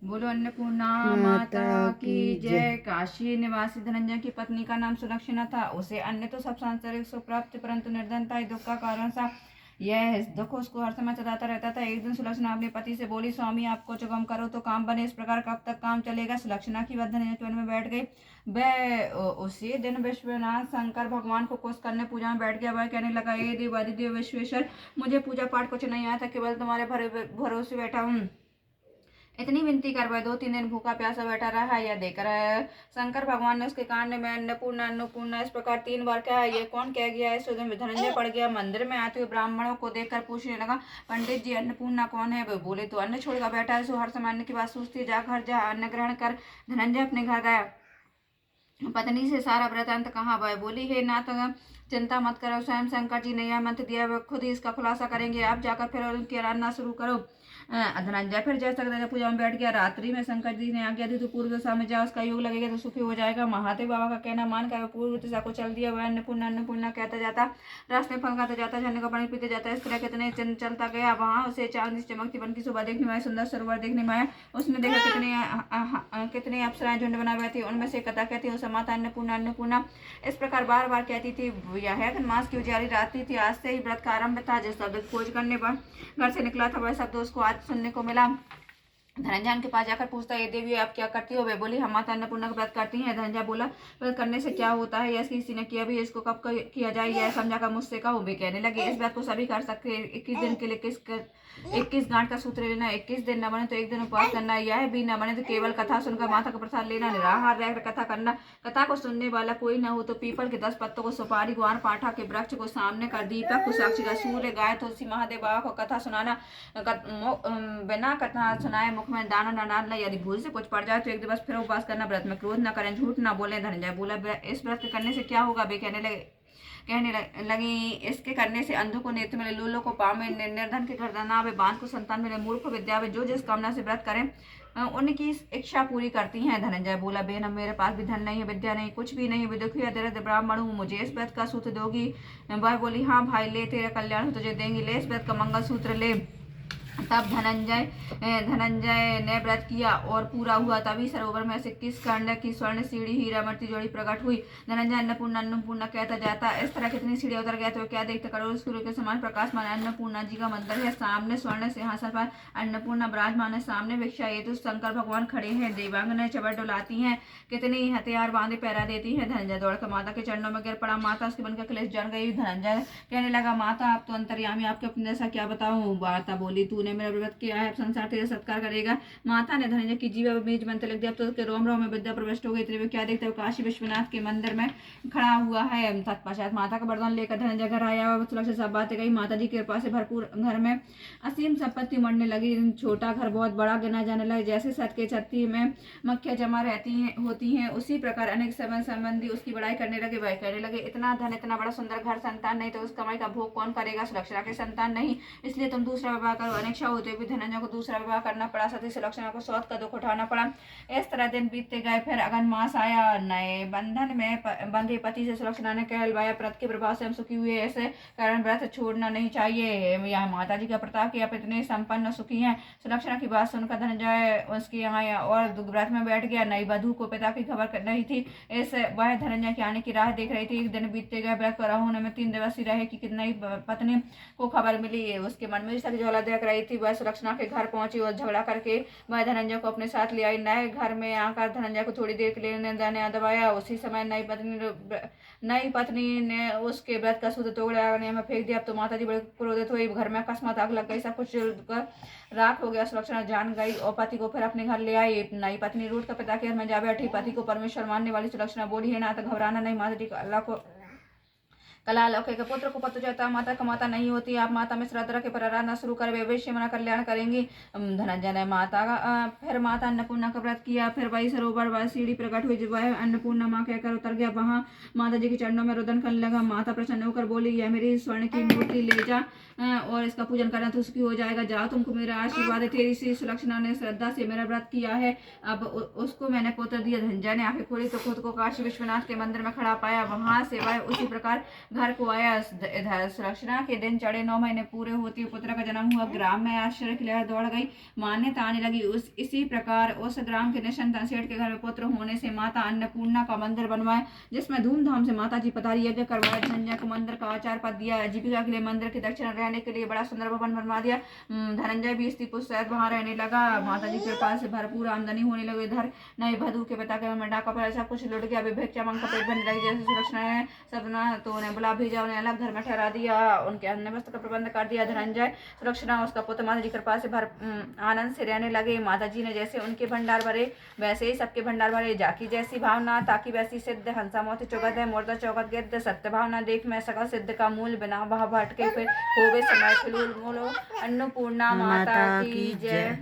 बोलो अन्नपूर्णा माता माता की की जय। जय। काशी निवासी धनंजय की पत्नी का नाम सुलक्षणा था। उसे अन्य तो सब सांसारिक सुख प्राप्त, परंतु निर्धनता ही दुख का कारण था। यह दुख उसको हर समय सताता रहता था। एक दिन सुलक्षणा अपने पति से बोली, स्वामी आपको चुगम करो तो काम बने, इस प्रकार कब तक काम चलेगा। सुलक्षणा की बात धनंजय के मन में बैठ गई। वह उसी दिन विश्वनाथ शंकर भगवान को खुश करने पूजा में बैठ गया। वह कहने लगा, हे देव आदिदेव विश्वेश्वर, मुझे पूजा पाठ कुछ नहीं आता, केवल तुम्हारे भरोसे बैठा हूँ। इतनी विनती कर, वह 2-3 दिन भूखा प्यासा बैठा रहा। यह देखकर शंकर भगवान ने उसके कान में अन्नपूर्णा अन्नपूर्णा इस प्रकार 3 बार कहा। ये कौन कह गया है? धनंजय पड़ गया। मंदिर में आते हुए ब्राह्मणों को देखकर पूछने लगा, पंडित जी अन्नपूर्णा कौन है? वे बोले, तो अन्न छोड़कर बैठा है, सो हर समय अन्न की बात सोचती है, जा घर जा अन्न ग्रहण कर। धनंजय अपने घर गया। पत्नी से सारा वृतांत कहा। वह बोली, हे नाथ चिंता मत करो, स्वयं शंकर जी ने यह मंत्र दिया, वह खुद ही इसका खुलासा करेंगे। आप जाकर फिर उनकी आराधना शुरू करो। धनंजय फिर जैसा पूजा में बैठ गया। रात्रि में शंकर जी ने आज्ञा दी, तो पूर्व दिशा में जा, उसका योग लगेगा तो सुखी हो जाएगा। महादेव बाबा का कहना मानकर वह पूर्व दिशा को चल दिया। वह अन्नपूर्णा अन्नपूर्णा कहता जाता, रास्ते में फल खाता जाता, झरने का पानी पीते जाता। इस तरह कितने चलता गया। वहां उसे चांदी चमकती बन की शोभा देखने में, सुंदर सरोवर देखने में। उसने देखा कितने अप्सराएं झुंड बना बैठी। उनमें से कथा कहती, उस माता अन्नपूर्णा अन्नपूर्णा इस प्रकार बार बार कहती थी। यह मास की उजियारी रात्रि थी। आज से ही व्रत का आरंभ था। जिस शब्द की खोज करने पर घर से निकला था, वह शब्द उसको आज सुनने को मिला। धनंजय के पास जाकर पूछता, ये देवी आप क्या करती हो? वे बोली, हम माता अन्नपूर्णा का व्रत करती हैं। धनंजय बोला, व्रत करने से क्या होता है? यह किसी ने किया भी, इसको कब किया जाए, यह समझाकर मुझसे कहो। वे कहने लगे, इस व्रत को सभी कर सकते हैं। 21 दिन के लिए 21 गांठ का सूत्र लेना, 21 दिन न बने तो 1 दिन उपवास करना, यह भी न बने तो केवल कथा सुनकर माता का प्रसाद लेना, निराहार रहकर कथा करना। कथा को सुनने वाला कोई न हो तो पीपल के 10 पत्तों को, सुपारी ग्वार पाठा के वृक्ष को सामने कर, दीपक को साक्षी का, सूर्य गाय तुलसी महादेव बाबा को कथा सुनाना। बिना कथा सुनाए मुख में दाना न डालना। यदि भूल से कुछ पड़ जाए तो 1 दिवस फिर उपवास करना। व्रत में क्रोध न करें, झूठ न बोले। धनंजय बोला, इस व्रत के करने से क्या होगा? वे कहने लगी, इसके करने से अंधों को नेत्र मिले, लूलों को पाँव में, निर्धन के घर दाना आवे, बांध को संतान मिले, मूर्ख को विद्या आवे। जो जिस कामना से व्रत करें उनकी इच्छा पूरी करती हैं। धनंजय बोला, बेन मेरे पास भी धन नहीं है, विद्या नहीं, कुछ भी नहीं, दुखी दरिद्र ब्राह्मण हूँ, मुझे इस व्रत का सूत्र दोगी? वह बोली, हाँ भाई ले, तेरा कल्याण हो, तुझे देंगी, ले इस व्रत का मंगल सूत्र ले। तब धनंजय ने व्रत किया और पूरा हुआ। तभी सरोवर में से 21 खंड की स्वर्ण सीढ़ी हीरा मरती जोड़ी प्रकट हुई। धनंजय अन्नपूर्णा अन्नपूर्णा कहता जाता। इस तरह कितनी सीढ़ियां उतर गया तो क्या देखते, करोड़ सूर्य के समान प्रकाशमान अन्नपूर्णा जी का मंदिर है। सामने स्वर्ण सिंहासन पर अन्नपूर्णा विराजमान है। सामने भिक्षा हेतु शंकर भगवान खड़े हैं। देवांगनाएं चबर डुलाती हैं, कितनी हथियार बांधे पहरा देती है। धनंजय दौड़कर माता के चरणों में गिर पड़ा। माता उसके मन का क्लेश जान गई। धनंजय कहने लगा, माता आप तो अंतर्यामी, आपके अपने जैसा क्या बताऊं? माता बोली, तूने मेरा व्रत किया है, अब संसार तेरा सत्कार करेगा। माता ने धनंजय की जीवा बीज मंत्र लिख दिया। अब तो उसके रोम रोम में विद्या प्रविष्ट हो गई। इतने में क्या देखते हो, काशी विश्वनाथ के मंदिर में खड़ा हुआ है। तत्पश्चात माता का वरदान लेकर धनंजय घर आया। सुरक्षा सब बातें गई। माता जी की कृपा से भरपूर घर में असीम संपत्ति मरने लगी। छोटा घर बहुत बड़ा गिना जाने लगा। जैसे सत के छत्ती में मक्खियां जमा रहती हैं होती हैं, उसी प्रकार अनेक संबंधी उसकी बड़ाई करने लगे। वह कहने लगे, इतना धन, इतना बड़ा सुंदर घर, संतान नहीं तो उस कमाई का भोग कौन करेगा? सुलक्षणा के संतान नहीं, इसलिए तुम दूसरा विवाह करो। अनिच्छा होते हुए धनंजय को दूसरा विवाह करना पड़ा। सती सुलक्षणा को सौत का दुख उठाना पड़ा। इस तरह दिन बीतते गए। फिर अगन मास आया। नए बंधन में बंधे पति से सुलक्षणा ने कहलवाया, व्रत के प्रभाव से हम सुखी हुए, ऐसे कारण व्रत छोड़ना नहीं चाहिए। यह माता जी का प्रताप कि आप इतने संपन्न सुखी हैं। सुलक्षणा की बात सुनकर धनंजय उसके यहाँ आया और व्रत में बैठ गया। नई वधू को पिता की खबर नहीं थी। इस वह धनंजय के आने की राह देख रही थी। एक दिन बीतते गए। व्रत पर होने में 3 दिवस ही रहे कि नई पत्नी को खबर मिली। उसके मन में सक ज्वाला देख रही थी। वह सुलक्षणा के घर पहुंची और झगड़ा करके वह धनंजय को अपने साथ ले आई। नए घर में आकर धनंजय को थोड़ी देर के लिए लेने दबाया। उसी समय नई पत्नी ने उसके व्रत का सूत्र तोड़ में फेंक दिया। अब तो माता जी बड़े क्रोधित हुई। घर में अकस्मात आग लग गई। सब कुछ राख हो गया। सुलक्षणा जान गई और पति को फिर अपने घर ले आई। नई पत्नी रूठ कर पिता के घर में जा बैठी। पति को परमेश्वर मानने वाली सुलक्षणा बोली, है ना तो घबराना नहीं, माता जी का अल्लाह को कला लौकिक पुत्र को पत्र जाता, माता का माता नहीं होती। आप माता में श्रद्धा के पर आराधना शुरू कर, वे अवश्य मना कल्याण करेंगी। धनंजय ने फिर माता अन्नपूर्णा का व्रत किया। फिर वही सरोवर वह सीढ़ी प्रकट हुई। जब वह अन्नपूर्णा माँ कहकर उतर गया, वहां माता जी के चरणों में रुदन करने लगा। माता प्रसन्न होकर बोली, यह मेरी स्वर्ण की मूर्ति ले जा और इसका पूजन करना तो सुखी हो जाएगा। जाओ, तुमको मेरा आशीर्वाद है। तेरी सी सुलक्षणा ने श्रद्धा से मेरा व्रत किया है, अब उसको मैंने पुत्र दिया। धनंजय ने आंखें खोली तो खुद को काशी विश्वनाथ के मंदिर में खड़ा पाया। वहां से वह उसी प्रकार घर को आया। इधर सुलक्षणा के दिन चढ़े 9 महीने पूरे होती पुत्र का जन्म हुआ। ग्राम में आश्चर्य की लहर दौड़ गई। मान्यता आने लगी। इसी प्रकार उस ग्राम के निसंतान सेठ के घर में पुत्र होने से माता अन्नपूर्णा का मंदिर बनवाया, जिसमें धूमधाम से माता जी पधारी। यज्ञ करवाया। धनंजय को मंदिर का आचार पद दिया। जीविका के लिए मंदिर की दक्षिण रहने के लिए बड़ा सुंदर भवन बनवा दिया। धनंजय भी स्त्री पुरुष सहित वहां रहने लगा। माता जी के पास से भरपूर आमदनी होने लगी। इधर नए वधू के पिता के में डाका पड़ा, सब कुछ लुट गया। भिक्षा मांग का पेट भरने लगी। जैसे सुलक्षणा ने सपना तो उन्हें बुला भेजा, उन्हें अलग घर में ठहरा दिया, उनके अन्न वस्त्र का प्रबंध कर दिया। धनंजय, सुलक्षणा उसका पुत्र माता जी कृपा से आनंद से रहने लगे। माता जी ने जैसे उनके भंडार भरे वैसे ही सबके भंडार भरे। जाकी जैसी भावना ताकि वैसी सिद्ध। हंसा मोती चौगत है मूर्धा चौगत गिद्ध। सत्य भावना देख मैं सकल सिद्ध का मूल बिना भाव भटके फिर हो गए समय फिलूल मूलो। अन्नपूर्णा माता की जय।